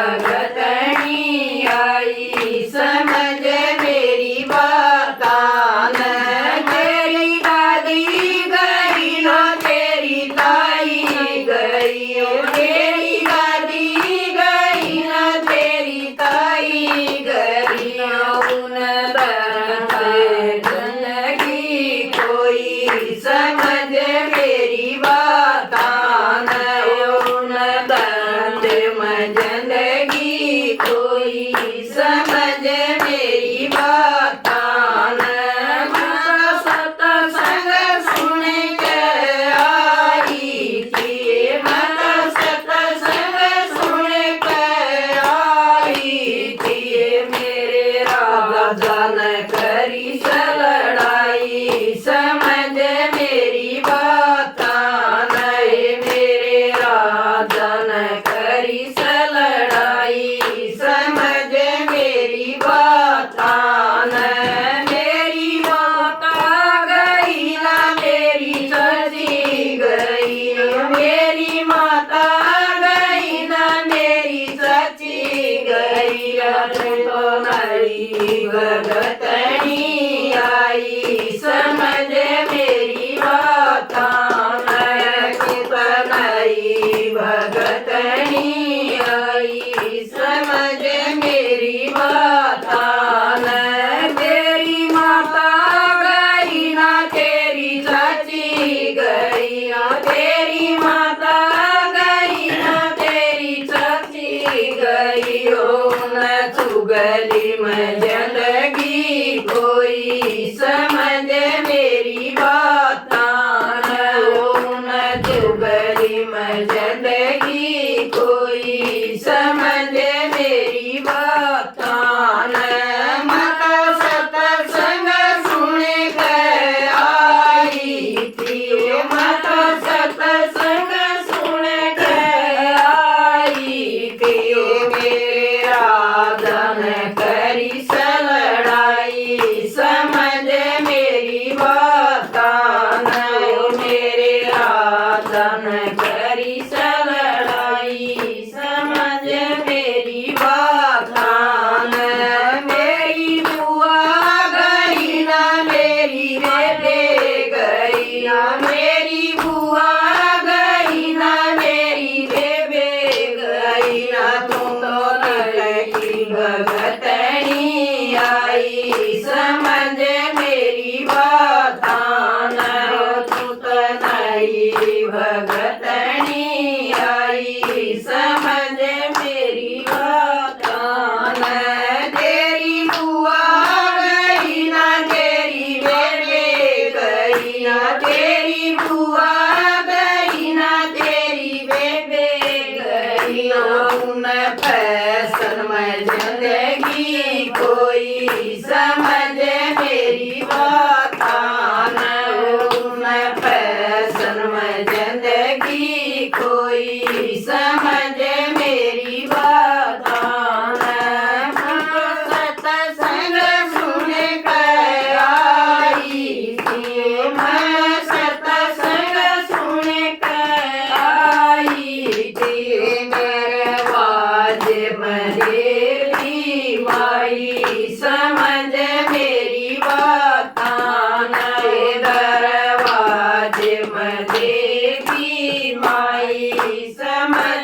भगतनी आई समझ मेरी बातान। तेरी दादी गई लो तेरी ताई गई, तेरी दादी गई ना तेरी ताई गई। उन जिंदगी कोई समझ मेरी बातान। उन जिंदगी कोई समझ मेरी बातान। सत्संग सुन के आई थी, सत्संग सुन के आई थी। मेरे राजा न करी लड़ाई समझ मेरी बातान। मेरे राजा न करी लड़ाई समझ मेरी बातान। मेरी माता गई ना मेरी सची गई, मेरी माता गई ना मेरी सची गई। तो नई भगतनी आई समझ मेरी बातान। नई भगतनी आई समझ मेरी बातान। तेरी माता गई ना तेरी चाची गई, तेरी माता गई ना तेरी चाची गई। ओ न चुगली में जिंदगी कोई समझ मेरी बातान। ओ न चुगली में जिंदगी कोई समझ मेरी बातान। माता सत्संग सुन के आई थी, माता सत्संग सुन के आई थी। मेरे राजा न करी लड़ाई समझ मेरी बातान। मेरे राजा न करी लड़ाई समझ मेरी बातान। मेरी बुआ गई ना मेरी बेबे गई, मेरी बुआ गई ना मेरी बेबे गई। ना तुम तो नई भगतनी आई समझ मेरी बातान। तू तो नई भगतनी आई समझ मेरी बातान। तेरी बुआ गई ना तेरी बेबे गई, तेरी बुआ गई ना तेरी बेबे गई। उन फैशन में जिंदगी कोई समझ मेरी बातान। उन फैशन में जिंदगी कोई समझ मेरी बातान। सत्संग सुन के आई थी, मैं सत्संग सुन के आई थी। मेरे वाजे मेरी माई समझ मेरी बातान। दरवाजे में देवी माई समझ